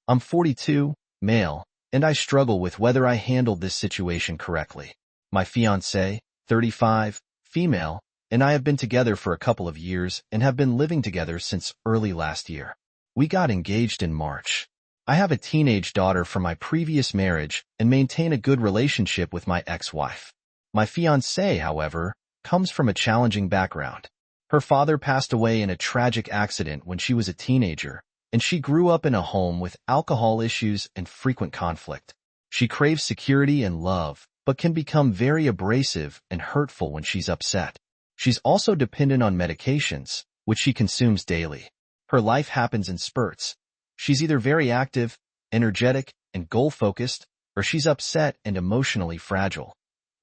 I'm 42, male, and I struggle with whether I handled this situation correctly. My fiancée, 35, female, and I have been together for a couple of years and have been living together since early last year. We got engaged in March. I have a teenage daughter from my previous marriage and maintain a good relationship with my ex-wife. My fiancée, however, comes from a challenging background. Her father passed away in a tragic accident when she was a teenager, and she grew up in a home with alcohol issues and frequent conflict. She craves security and love, but can become very abrasive and hurtful when she's upset. She's also dependent on medications, which she consumes daily. Her life happens in spurts. She's either very active, energetic, and goal-focused, or she's upset and emotionally fragile.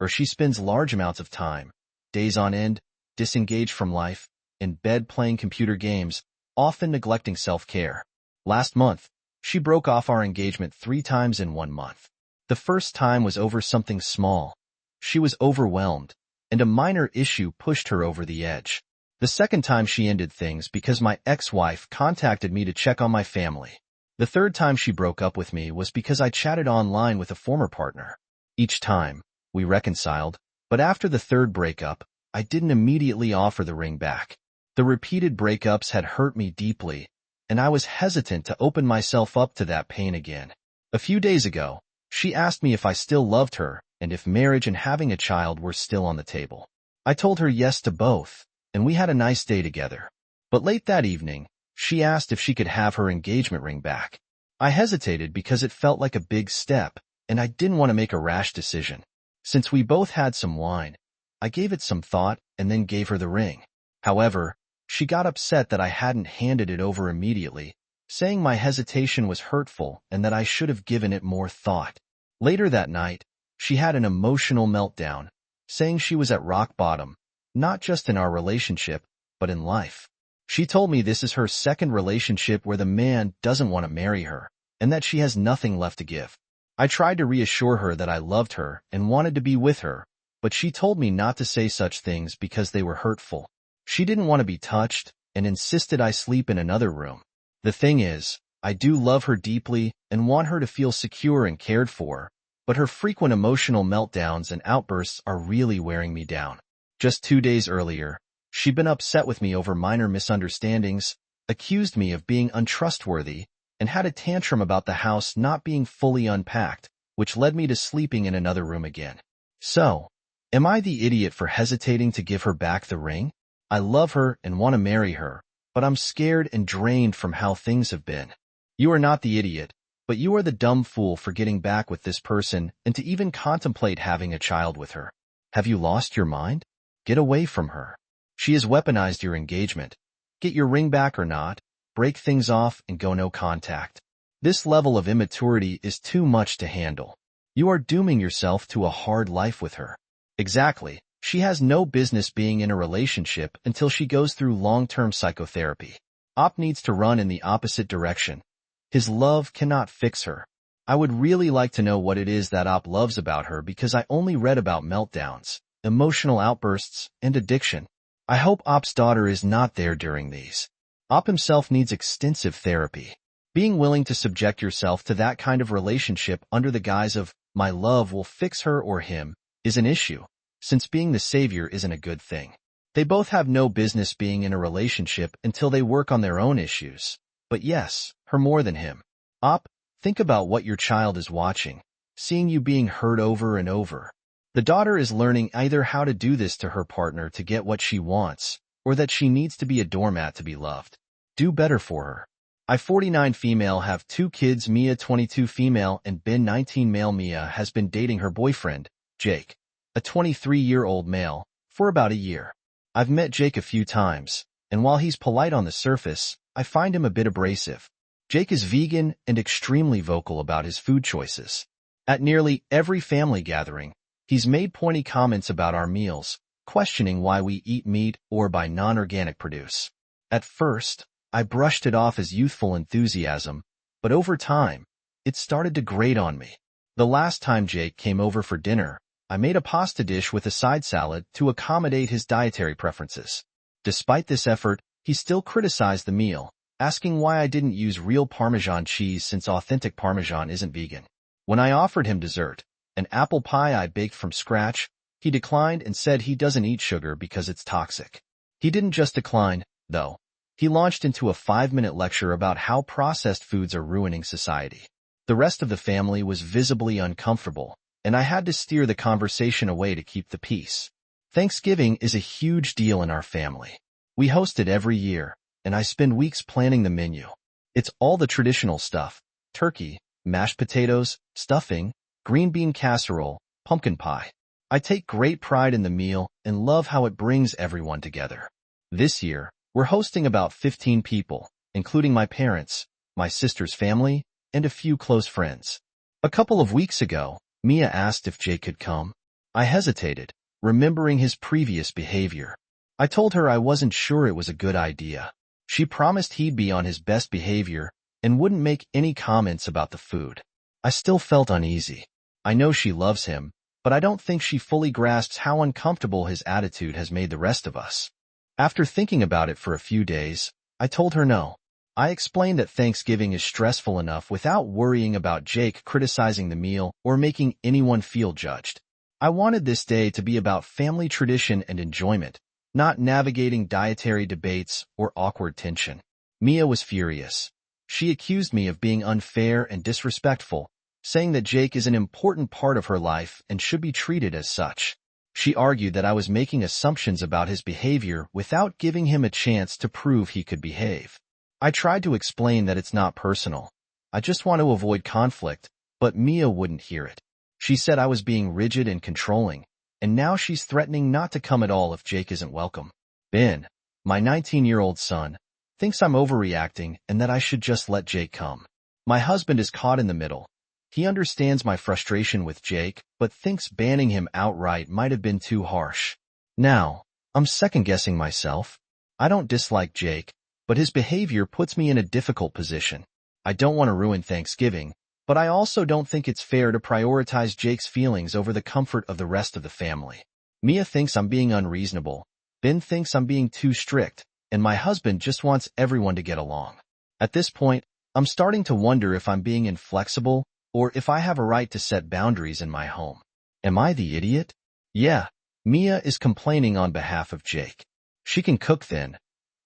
Or she spends large amounts of time, days on end, disengaged from life, in bed playing computer games, often neglecting self-care. Last month, she broke off our engagement 3 times in 1 month. The first time was over something small. She was overwhelmed, and a minor issue pushed her over the edge. The second time she ended things because my ex-wife contacted me to check on my family. The third time she broke up with me was because I chatted online with a former partner. Each time, we reconciled, but after the third breakup, I didn't immediately offer the ring back. The repeated breakups had hurt me deeply, and I was hesitant to open myself up to that pain again. A few days ago, she asked me if I still loved her and if marriage and having a child were still on the table. I told her yes to both, and we had a nice day together. But late that evening, she asked if she could have her engagement ring back. I hesitated because it felt like a big step, and I didn't want to make a rash decision. Since we both had some wine, I gave it some thought and then gave her the ring. However, she got upset that I hadn't handed it over immediately, saying my hesitation was hurtful and that I should have given it more thought. Later that night, she had an emotional meltdown, saying she was at rock bottom, not just in our relationship, but in life. She told me this is her second relationship where the man doesn't want to marry her, and that she has nothing left to give. I tried to reassure her that I loved her and wanted to be with her, but she told me not to say such things because they were hurtful. She didn't want to be touched and insisted I sleep in another room. The thing is, I do love her deeply and want her to feel secure and cared for, but her frequent emotional meltdowns and outbursts are really wearing me down. Just 2 days earlier, she'd been upset with me over minor misunderstandings, accused me of being untrustworthy, and had a tantrum about the house not being fully unpacked, which led me to sleeping in another room again. So, am I the idiot for hesitating to give her back the ring? I love her and want to marry her, but I'm scared and drained from how things have been. You are not the idiot, but you are the dumb fool for getting back with this person and to even contemplate having a child with her. Have you lost your mind? Get away from her. She has weaponized your engagement. Get your ring back or not, break things off and go no contact. This level of immaturity is too much to handle. You are dooming yourself to a hard life with her. Exactly. She has no business being in a relationship until she goes through long-term psychotherapy. Op needs to run in the opposite direction. His love cannot fix her. I would really like to know what it is that Op loves about her because I only read about meltdowns, emotional outbursts, and addiction. I hope Op's daughter is not there during these. Op himself needs extensive therapy. Being willing to subject yourself to that kind of relationship under the guise of, my love will fix her or him, is an issue, since being the savior isn't a good thing. They both have no business being in a relationship until they work on their own issues. But yes, her more than him. Op, think about what your child is watching, seeing you being hurt over and over. The daughter is learning either how to do this to her partner to get what she wants, or that she needs to be a doormat to be loved. Do better for her. I 49 female have 2 kids, Mia 22 female and Ben 19 male. Mia has been dating her boyfriend, Jake, a 23-year-old male, for about a year. I've met Jake a few times, and while he's polite on the surface, I find him a bit abrasive. Jake is vegan and extremely vocal about his food choices. At nearly every family gathering, he's made pointy comments about our meals, questioning why we eat meat or buy non-organic produce. At first, I brushed it off as youthful enthusiasm, but over time, it started to grate on me. The last time Jake came over for dinner, I made a pasta dish with a side salad to accommodate his dietary preferences. Despite this effort, he still criticized the meal, asking why I didn't use real Parmesan cheese since authentic Parmesan isn't vegan. When I offered him dessert, an apple pie I baked from scratch, he declined and said he doesn't eat sugar because it's toxic. He didn't just decline, though. He launched into a 5-minute lecture about how processed foods are ruining society. The rest of the family was visibly uncomfortable, and I had to steer the conversation away to keep the peace. Thanksgiving is a huge deal in our family. We host it every year, and I spend weeks planning the menu. It's all the traditional stuff: turkey, mashed potatoes, stuffing, green bean casserole, pumpkin pie. I take great pride in the meal and love how it brings everyone together. This year, we're hosting about 15 people, including my parents, my sister's family, and a few close friends. A couple of weeks ago, Mia asked if Jake could come. I hesitated, remembering his previous behavior. I told her I wasn't sure it was a good idea. She promised he'd be on his best behavior and wouldn't make any comments about the food. I still felt uneasy. I know she loves him, but I don't think she fully grasps how uncomfortable his attitude has made the rest of us. After thinking about it for a few days, I told her no. I explained that Thanksgiving is stressful enough without worrying about Jake criticizing the meal or making anyone feel judged. I wanted this day to be about family tradition and enjoyment, not navigating dietary debates or awkward tension. Mia was furious. She accused me of being unfair and disrespectful, saying that Jake is an important part of her life and should be treated as such. She argued that I was making assumptions about his behavior without giving him a chance to prove he could behave. I tried to explain that it's not personal. I just want to avoid conflict, but Mia wouldn't hear it. She said I was being rigid and controlling, and now she's threatening not to come at all if Jake isn't welcome. Ben, my 19-year-old son, thinks I'm overreacting and that I should just let Jake come. My husband is caught in the middle. He understands my frustration with Jake, but thinks banning him outright might have been too harsh. Now, I'm second-guessing myself. I don't dislike Jake, but his behavior puts me in a difficult position. I don't want to ruin Thanksgiving, but I also don't think it's fair to prioritize Jake's feelings over the comfort of the rest of the family. Mia thinks I'm being unreasonable. Ben thinks I'm being too strict, and my husband just wants everyone to get along. At this point, I'm starting to wonder if I'm being inflexible or if I have a right to set boundaries in my home. Am I the idiot? Yeah, Mia is complaining on behalf of Jake. She can cook then.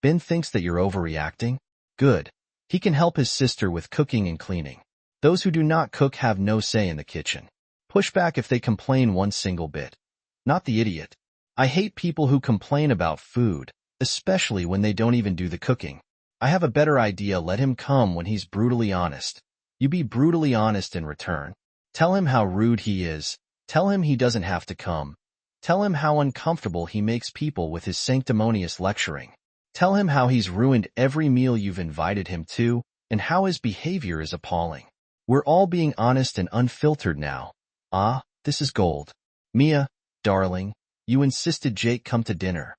Ben thinks that you're overreacting? Good. He can help his sister with cooking and cleaning. Those who do not cook have no say in the kitchen. Push back if they complain one single bit. Not the idiot. I hate people who complain about food, especially when they don't even do the cooking. I have a better idea. Let him come when he's brutally honest. You be brutally honest in return. Tell him how rude he is. Tell him he doesn't have to come. Tell him how uncomfortable he makes people with his sanctimonious lecturing. Tell him how he's ruined every meal you've invited him to, and how his behavior is appalling. We're all being honest and unfiltered now. Ah, this is gold. Mia, darling, you insisted Jake come to dinner.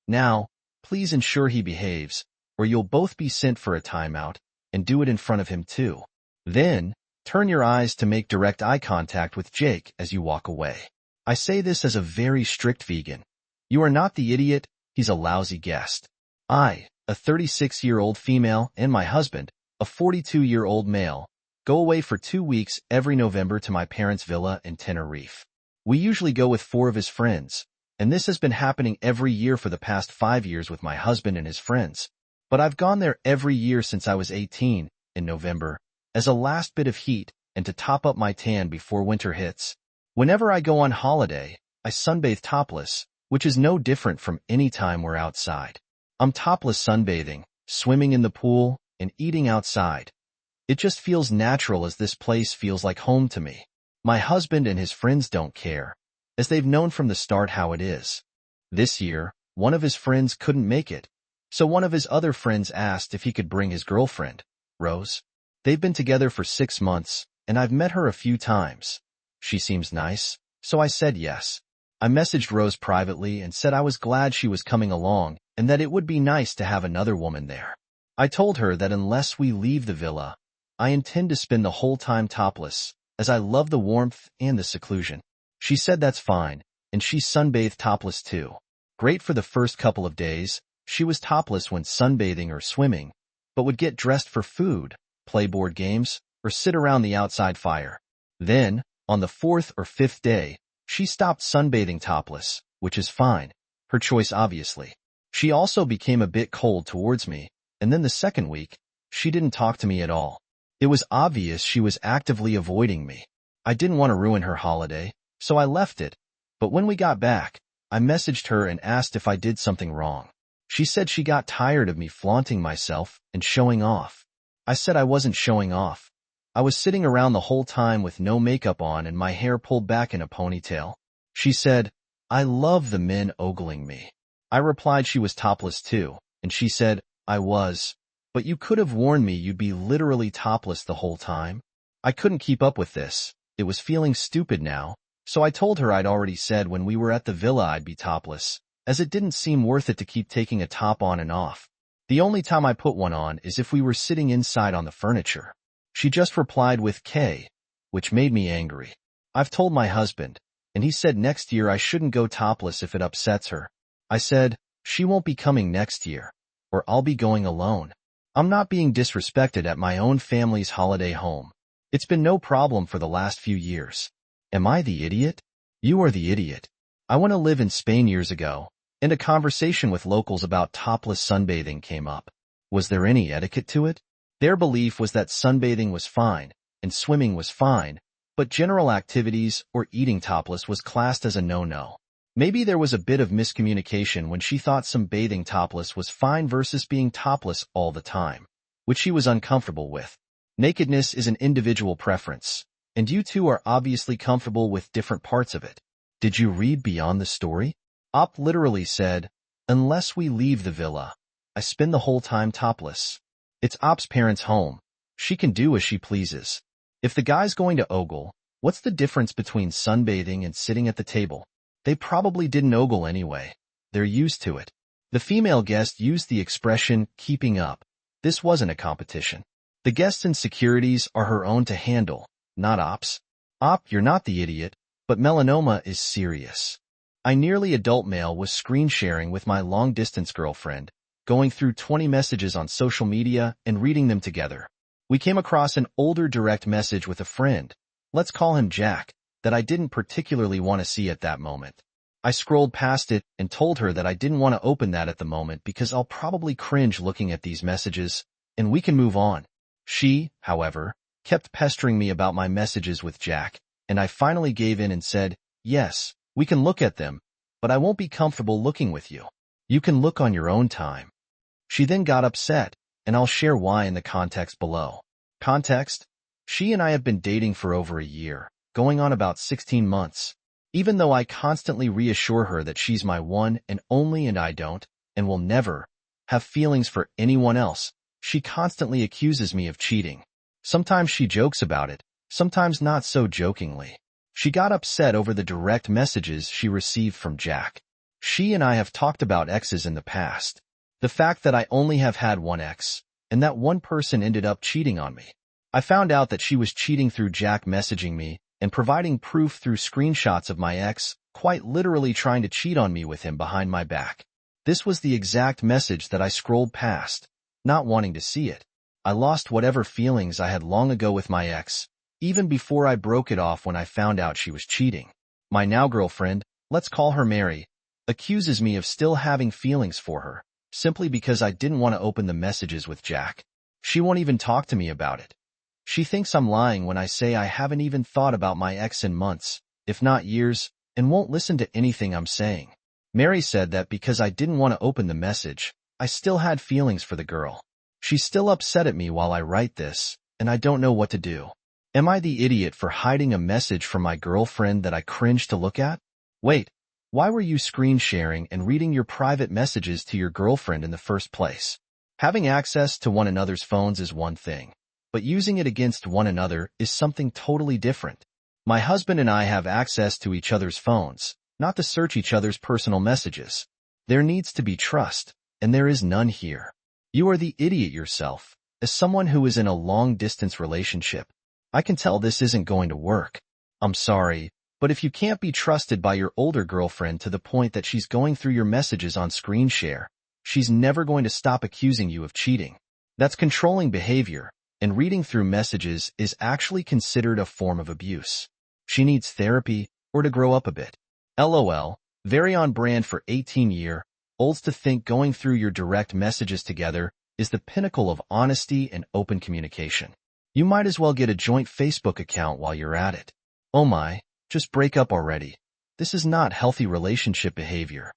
Now, please ensure he behaves, or you'll both be sent for a timeout, and do it in front of him too. Then, turn your eyes to make direct eye contact with Jake as you walk away. I say this as a very strict vegan. You are not the idiot, he's a lousy guest. I, a 36-year-old female, and my husband, a 42-year-old male, go away for 2 weeks every November to my parents' villa in Tenerife. We usually go with 4 of his friends, and this has been happening every year for the past 5 years with my husband and his friends. But I've gone there every year since I was 18, in November, as a last bit of heat and to top up my tan before winter hits. Whenever I go on holiday, I sunbathe topless, which is no different from any time we're outside. I'm topless sunbathing, swimming in the pool, and eating outside. It just feels natural as this place feels like home to me. My husband and his friends don't care, as they've known from the start how it is. This year, one of his friends couldn't make it, so one of his other friends asked if he could bring his girlfriend, Rose. They've been together for 6 months, and I've met her a few times. She seems nice, so I said yes. I messaged Rose privately and said I was glad she was coming along and that it would be nice to have another woman there. I told her that unless we leave the villa, I intend to spend the whole time topless, as I love the warmth and the seclusion. She said that's fine, and she sunbathed topless too. Great for the first couple of days. She was topless when sunbathing or swimming, but would get dressed for food, play board games, or sit around the outside fire. Then, on the fourth or fifth day, she stopped sunbathing topless, which is fine. Her choice obviously. She also became a bit cold towards me, and then the second week, she didn't talk to me at all. It was obvious she was actively avoiding me. I didn't want to ruin her holiday, so I left it. But when we got back, I messaged her and asked if I did something wrong. She said she got tired of me flaunting myself and showing off. I said I wasn't showing off. I was sitting around the whole time with no makeup on and my hair pulled back in a ponytail. She said, "I love the men ogling me." I replied she was topless too, and she said, "I was. But you could have warned me you'd be literally topless the whole time." I couldn't keep up with this. It was feeling stupid now, so I told her I'd already said when we were at the villa I'd be topless, as it didn't seem worth it to keep taking a top on and off. The only time I put one on is if we were sitting inside on the furniture. She just replied with K, which made me angry. I've told my husband, and he said next year I shouldn't go topless if it upsets her. I said, she won't be coming next year, or I'll be going alone. I'm not being disrespected at my own family's holiday home. It's been no problem for the last few years. Am I the idiot? You are the idiot. I went to live in Spain years ago, and a conversation with locals about topless sunbathing came up. Was there any etiquette to it? Their belief was that sunbathing was fine, and swimming was fine, but general activities or eating topless was classed as a no-no. Maybe there was a bit of miscommunication when she thought some bathing topless was fine versus being topless all the time, which she was uncomfortable with. Nakedness is an individual preference, and you two are obviously comfortable with different parts of it. Did you read beyond the story? Op literally said, "Unless we leave the villa, I spend the whole time topless." It's Op's parents' home. She can do as she pleases. If the guy's going to ogle, what's the difference between sunbathing and sitting at the table? They probably didn't ogle anyway. They're used to it. The female guest used the expression, keeping up. This wasn't a competition. The guest's insecurities are her own to handle, not Op's. Op, you're not the idiot, but melanoma is serious. I nearly adult male was screen sharing with my long-distance girlfriend, going through 20 messages on social media and reading them together. We came across an older direct message with a friend, let's call him Jack, that I didn't particularly want to see at that moment. I scrolled past it and told her that I didn't want to open that at the moment because I'll probably cringe looking at these messages, and we can move on. She, however, kept pestering me about my messages with Jack, and I finally gave in and said, yes, we can look at them, but I won't be comfortable looking with you. You can look on your own time. She then got upset, and I'll share why in the context below. Context? She and I have been dating for over a year, going on about 16 months. Even though I constantly reassure her that she's my one and only and I don't, and will never, have feelings for anyone else, she constantly accuses me of cheating. Sometimes she jokes about it, sometimes not so jokingly. She got upset over the direct messages she received from Jack. She and I have talked about exes in the past. The fact that I only have had one ex, and that one person ended up cheating on me. I found out that she was cheating through Jack messaging me and providing proof through screenshots of my ex, quite literally trying to cheat on me with him behind my back. This was the exact message that I scrolled past, not wanting to see it. I lost whatever feelings I had long ago with my ex, even before I broke it off when I found out she was cheating. My now girlfriend, let's call her Mary, accuses me of still having feelings for her, simply because I didn't want to open the messages with Jack. She won't even talk to me about it. She thinks I'm lying when I say I haven't even thought about my ex in months, if not years, and won't listen to anything I'm saying. Mary said that because I didn't want to open the message, I still had feelings for the girl. She's still upset at me while I write this, and I don't know what to do. Am I the idiot for hiding a message from my girlfriend that I cringe to look at? Wait, why were you screen sharing and reading your private messages to your girlfriend in the first place? Having access to one another's phones is one thing, but using it against one another is something totally different. My husband and I have access to each other's phones, not to search each other's personal messages. There needs to be trust, and there is none here. You are the idiot yourself, as someone who is in a long-distance relationship. I can tell this isn't going to work. I'm sorry, but if you can't be trusted by your older girlfriend to the point that she's going through your messages on screen share, she's never going to stop accusing you of cheating. That's controlling behavior, and reading through messages is actually considered a form of abuse. She needs therapy or to grow up a bit. LOL, very on brand for 18-year-olds to think going through your direct messages together is the pinnacle of honesty and open communication. You might as well get a joint Facebook account while you're at it. Oh my, just break up already. This is not healthy relationship behavior.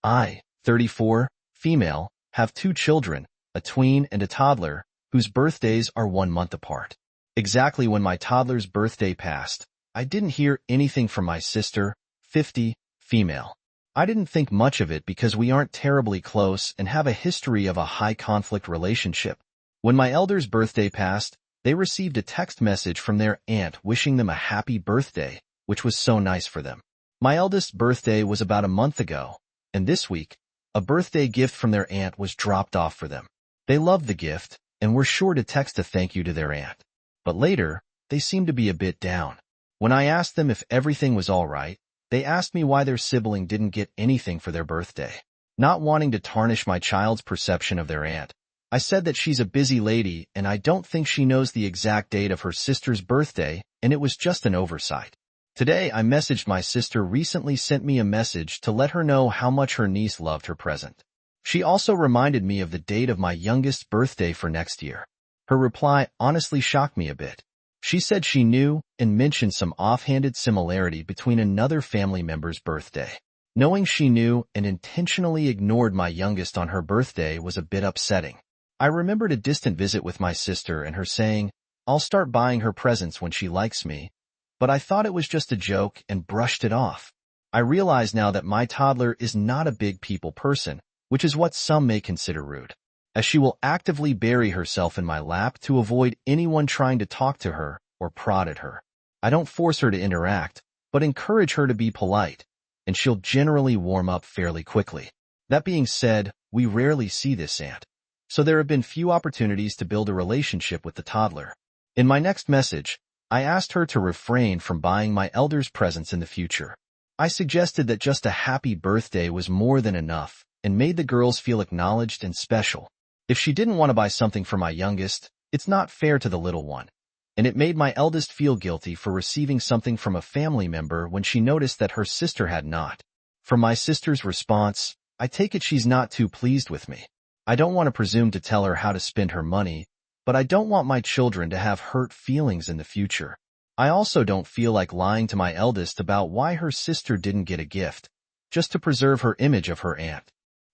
I, 34, female, have 2 children, a tween and a toddler, whose birthdays are 1 month apart. Exactly when my toddler's birthday passed, I didn't hear anything from my sister, 50, female. I didn't think much of it because we aren't terribly close and have a history of a high-conflict relationship. When my elder's birthday passed, they received a text message from their aunt wishing them a happy birthday, which was so nice for them. My eldest's birthday was about a month ago, and this week, a birthday gift from their aunt was dropped off for them. They loved the gift and were sure to text a thank you to their aunt. But later, they seemed to be a bit down. When I asked them if everything was all right, they asked me why their sibling didn't get anything for their birthday. Not wanting to tarnish my child's perception of their aunt, I said that she's a busy lady and I don't think she knows the exact date of her sister's birthday, and it was just an oversight. Today, I messaged my sister recently sent me a message to let her know how much her niece loved her present. She also reminded me of the date of my youngest's birthday for next year. Her reply honestly shocked me a bit. She said she knew and mentioned some offhanded similarity between another family member's birthday. Knowing she knew and intentionally ignored my youngest on her birthday was a bit upsetting. I remembered a distant visit with my sister and her saying, "I'll start buying her presents when she likes me," but I thought it was just a joke and brushed it off. I realize now that my toddler is not a big people person, which is what some may consider rude, as she will actively bury herself in my lap to avoid anyone trying to talk to her or prod at her. I don't force her to interact, but encourage her to be polite, and she'll generally warm up fairly quickly. That being said, we rarely see this aunt, so there have been few opportunities to build a relationship with the toddler. In my next message, I asked her to refrain from buying my elders presents in the future. I suggested that just a happy birthday was more than enough, and made the girls feel acknowledged and special. If she didn't want to buy something for my youngest, it's not fair to the little one, and it made my eldest feel guilty for receiving something from a family member when she noticed that her sister had not. From my sister's response, I take it she's not too pleased with me. I don't want to presume to tell her how to spend her money, but I don't want my children to have hurt feelings in the future. I also don't feel like lying to my eldest about why her sister didn't get a gift, just to preserve her image of her aunt.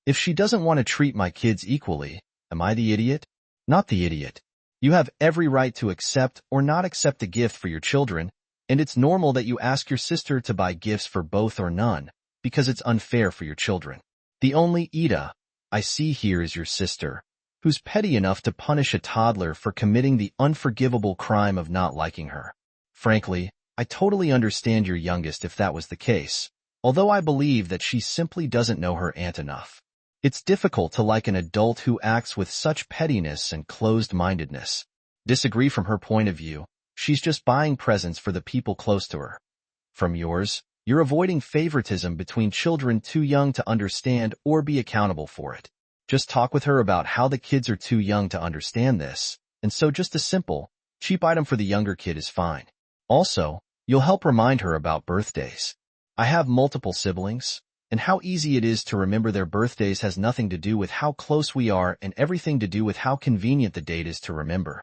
If she doesn't want to treat my kids equally, am I the idiot? Not the idiot. You have every right to accept or not accept a gift for your children, and it's normal that you ask your sister to buy gifts for both or none, because it's unfair for your children. The only Ida I see here is your sister, who's petty enough to punish a toddler for committing the unforgivable crime of not liking her. Frankly, I totally understand your youngest if that was the case, although I believe that she simply doesn't know her aunt enough. It's difficult to like an adult who acts with such pettiness and closed-mindedness. Disagree from her point of view, she's just buying presents for the people close to her. From yours, you're avoiding favoritism between children too young to understand or be accountable for it. Just talk with her about how the kids are too young to understand this, and so just a simple, cheap item for the younger kid is fine. Also, you'll help remind her about birthdays. I have multiple siblings, and how easy it is to remember their birthdays has nothing to do with how close we are and everything to do with how convenient the date is to remember.